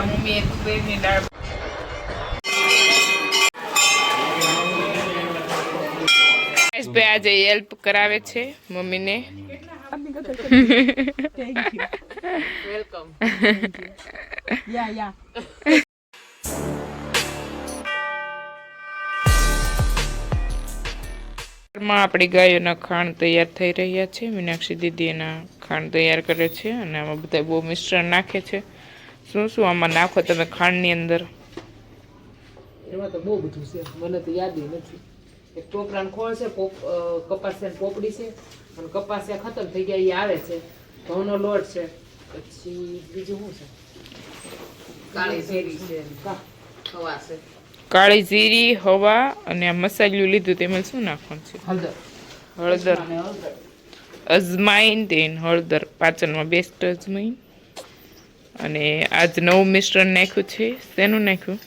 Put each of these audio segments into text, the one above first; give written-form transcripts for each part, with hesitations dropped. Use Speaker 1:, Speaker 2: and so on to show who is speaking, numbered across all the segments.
Speaker 1: મમ્મીએ તુવેરની દાળ આજે હેલ્પ કરાવે છે મમ્મીને.
Speaker 2: વેલકમ.
Speaker 1: આપણી ગાયોના ખાંડ તૈયાર થઈ રહ્યા છે. મીનાક્ષી દીદી એના ખાંડ તૈયાર કરે છે અને આમાં બધા બહુ મિશ્રણ નાખે છે. શું શું આમાં નાખો તમે ખાંડની અંદર?
Speaker 2: એમાં તો બહુ બધું છે, મને તો યાદ નથી. એક ટોપરાન ખોળ છે, કપાસિયા પોપડી છે, અને કપાસિયા ખતમ થઈ ગયા એ આવે છે. ઘઉંનો લોટ છે, પછી બીજું શું છે? કાળી જીરી છે, હવા છે.
Speaker 1: કાળી જીરી, હવા અને આ મસાલું લીધું તેમાં શું નાખવાનું છે? હળદર, અજમાઈન, તેન હળદર, પાચનમાં બેસ્ટ અજમાઈન. અને આજ નવું મિશ્રણ નાખ્યું છે. શેનું નાખ્યું?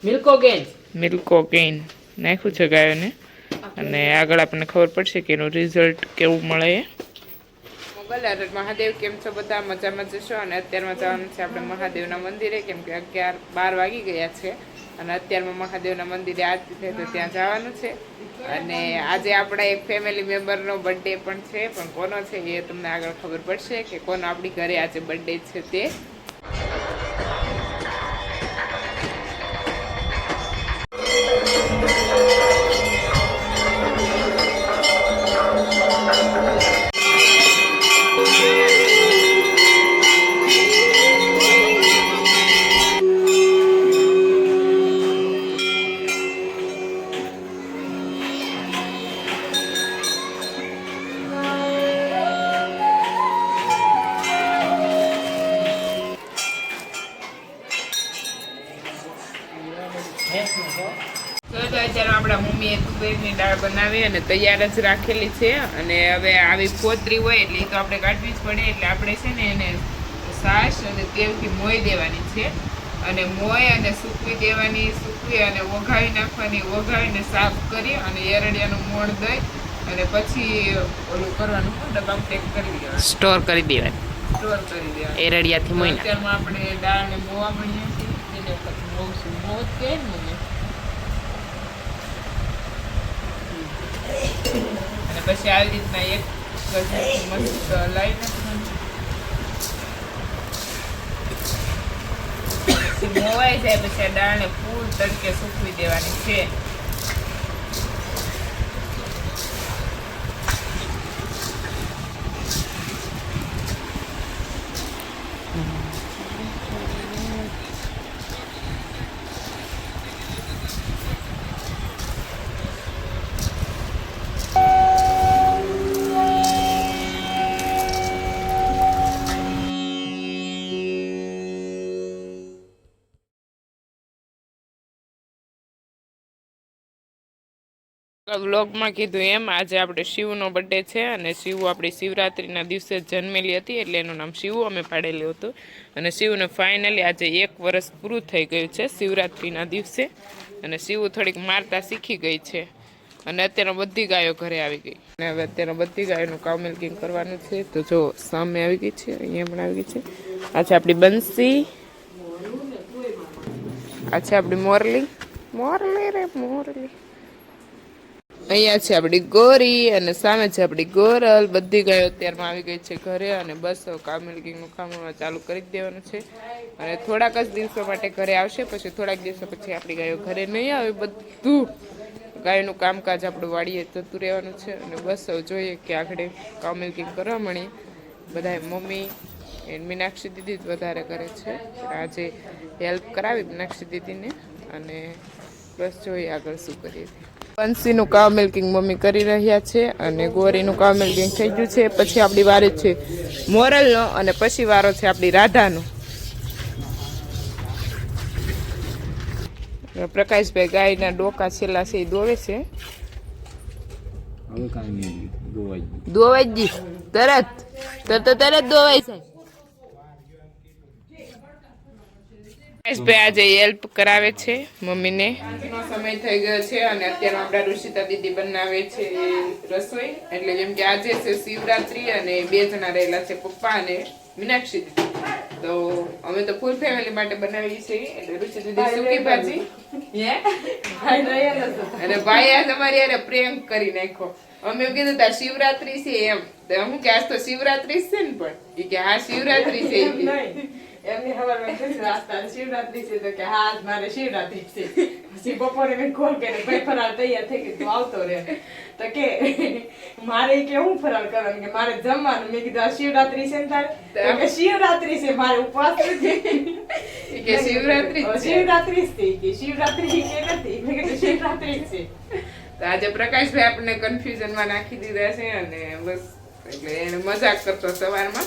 Speaker 1: મિલ્કોગેન નાખ્યું છે ગાયોને. અને આગળ આપણને ખબર પડશે કે એનું રિઝલ્ટ કેવું મળે. મોગલ મહાદેવ, કેમ છો બધા? મજામાં જશો. અને અત્યારમાં જવાનું છે આપણે મહાદેવના મંદિરે, કેમ કે 11-12 વાગી ગયા છે અને અત્યારમાં મહાદેવના મંદિરે આરતી થાય તો ત્યાં જવાનું છે. અને આજે આપણા એક ફેમિલી મેમ્બરનો બર્થડે પણ છે, પણ કોનો છે એ તમને આગળ ખબર પડશે કે કોનો આપણી ઘરે આજે બર્થડે છે તે. અત્યારે આપણા મમ્મીએ તુવેરની દાળ બનાવી અને તૈયાર જ રાખેલી છે. અને હવે આવી ફોતરી હોય એટલે તો આપણે કાઢવી જ પડે. એટલે આપણે છે ને એને છાશ અને તેલથી મોઈ દેવાની છે. અને મોઈ અને સૂકવી દેવાની. સૂકવી અને વઘાવી નાખવાની. વઘાવીને સાફ કરી અને એરડિયાનું મોણ દઈ અને પછી ઓલું કરવાનું, ડબ્બામાં પેક કરી દેવાનું, સ્ટોર કરી દેવાનું એરડિયાથી મોઈ. અત્યારમાં આપણે દાળને મોવા મળીએ છીએ. એને વખત મોવશું. મોવ કે ને અને પછી આવી રીતના એક મસ્ત લાઈ નાખવાની. મોવાઈ જાય પછી આ દાળને ફૂલ તડકે સૂકવી દેવાની છે. વ્લોગમાં કીધું એમ આજે આપણે શિવનો બર્થડે છે અને શિવ આપણી શિવરાત્રિના દિવસે જન્મેલી હતી એટલે એનું નામ શિવ અમે પાડેલું હતું. અને શિવને ફાઇનલી આજે 1 વર્ષ પૂરું થઈ ગયું છે શિવરાત્રિના દિવસે. અને શિવ થોડીક મારતા શીખી ગઈ છે અને અત્યારે બધી ગાયો ઘરે આવી ગઈ. અને હવે અત્યારે બધી ગાયોનું કાઉ મિલ્કિંગ કરવાનું છે. તો જો સામે આવી ગઈ છે, અહીંયા પણ આવી ગઈ છે. આ છે આપણી બંસી, આ છે આપણી મોરલી. મોરલી રે મોરલી. અહીંયા છે આપણી ગોરી અને સામે છે આપણી ગોરલ. બધી ગાયો અત્યારમાં આવી ગઈ છે ઘરે. અને બસ કાઉ મિલ્કિંગનું કામ ચાલુ કરી જ દેવાનું છે. અને થોડાક જ દિવસો માટે ઘરે આવશે, પછી થોડાક દિવસો પછી આપણી ગાયો ઘરે નહીં આવે. બધું ગાયનું કામકાજ આપણું વાડીએ જતું રહેવાનું છે. અને બસ જોઈએ કે આગળ કાઉ મિલ્કિંગ કરવા મળીએ. બધા મમ્મી મીનાક્ષી દીદી જ વધારે કરે છે, આજે હેલ્પ કરાવી મીનાક્ષી દીદીને. અને બસ જોઈએ આગળ શું કરીએ. બંસીનું કાઉ મિલ્કિંગ મમ્મી કરી રહ્યા છે અને ગોરીનું કાઉ મિલ્કિંગ થઈ ગયું છે. પછી આપણી વારો છે મોરલનો અને પછી વારો છે આપણી રાધાનો. પ્રકાશભાઈ ગાયના ડોકા છેલ્લા છે એ દોવે છે. દોવાઈ ગઈ તરત દોવાઈ જાય. આજે હેલ્પ કરાવે છે મમ્મીને. સમય થઈ ગયો છે અને અત્યારે આપણા ઋષિતા દીદી બનાવે છે રસોઈ. એટલે જેમ કે આજે છે શિવરાત્રી અને 2 જણા રહેલા છે, પપ્પા અને મીનાક્ષી દીદી. તો અમે તો ફૂલ ફેમિલી માટે બનાવી છે એટલે રુચિ દીદી સૂકી ભાજી અને ભાઈ આજ અમારી યારે પ્રેન્ક કરી નાખ્યો. અમે એમ કીધું તા શિવરાત્રી છે એમ, તો હું કે આજ તો શિવરાત્રી છે ને, પણ ઈ કે હા શિવરાત્રી છે ઈ કે.
Speaker 2: એમની હવારમાં કીધું આજ શિવરાત્રી છે, તો કે હા આજ મારે શિવરાત્રી છે. પછી બપોરે મેં કોલ કર્યો, ભાઈ ફરાળ તૈયાર થઈ ગઈ, તું આવતો રહે. તો કે મારે કે હું ફરાળ કરવાનું, કે મારે જમવાનું. મેં કીધું આ શિવરાત્રી છે ને તારે? તો કે શિવરાત્રી છે, મારે ઉપવાસ નથી.
Speaker 1: ઈ કે શિવરાત્રી જ છે.
Speaker 2: શિવરાત્રી જ છે, કે શિવરાત્રી કે નથી. મેં કીધું શિવરાત્રી જ છે.
Speaker 1: તો આજે પ્રકાશભાઈ આપણને કન્ફ્યુઝનમાં નાખી દીધા છે અને બસ એટલે એને મજાક કરતો સવારમાં,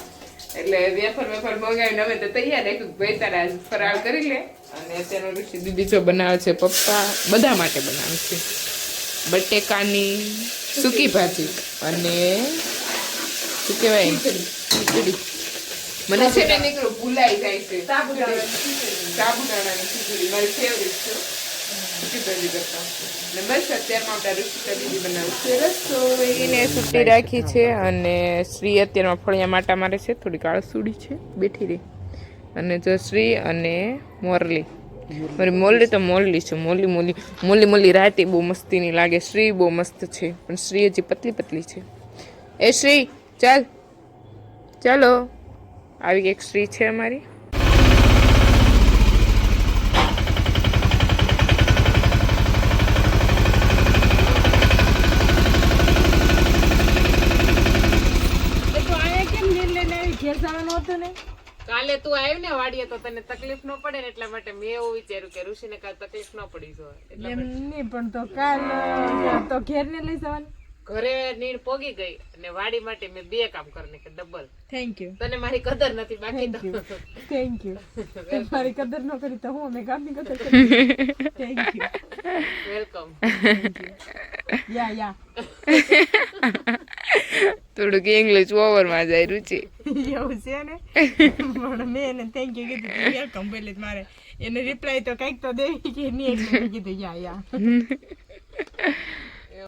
Speaker 1: એટલે વેફર મંગાવીને હવે તો તૈયાર રાખ્યું. ભાઈ તારા ફરાળ કરી લે. અને અત્યારનો ઋષિ દીદી જો બનાવે છે, પપ્પા બધા માટે બનાવે છે બટેકાની સૂકી ભાજી અને શું કહેવાય ખીચડી. મને છે ને નીકળું ભૂલાઈ જાય છે, સાબુદાણાની ખીચડી મારી ફેવરિટ છે સૂકી ભાજી કરતા. ને બસ અત્યારમાં આપણા ઋષિકા દીદી બનાવે છે રસોઈને છૂટી રાખી છે. અને શ્રી અત્યારમાં ફળિયા માટા મારે છે, થોડી કાળસુડી છે, બેઠી રહી. અને જો શ્રી અને મોરલી, મારી મોરલી તો મોરલી છે, મોલી રાતે બહુ મસ્તીની લાગે. શ્રી બહુ મસ્ત છે, પણ શ્રી હજી પતલી છે. એ શ્રી ચાલો આવી એક શ્રી છે અમારી.
Speaker 2: કાલે તું આવ્યું ને વાડીએ તો તને તકલીફ ન પડે ને, એટલા માટે મેં એવું વિચાર્યું કે ઋષિને કાલ તકલીફ ન પડી જોઈએ.
Speaker 3: એમ નહીં, પણ તો કાલ તો ઘેર ને લઈ જવાની.
Speaker 2: ઘરે નીણ પોગી ગઈ અને વાડી માટે મેં 2 કામ કરીને કે ડબલ.
Speaker 3: થેન્ક યુ,
Speaker 2: તને મારી કદર નથી, બાકી તો
Speaker 3: થેન્ક યુ. મારી કદર ન કરી તો હું અમે કામની કદર કરી. Thank you,
Speaker 2: welcome.
Speaker 3: યા
Speaker 1: થોડુંક ઇંગ્લિશ ઓવરમાં જાય રુચિ.
Speaker 3: એવું છે ને, પણ મેં એને થેન્ક યુ કીધું, વેલકમ. એટલે મારે એને રિપ્લાય તો કંઈક તો દેવી કે નહીં, એટલે મેં કીધું યા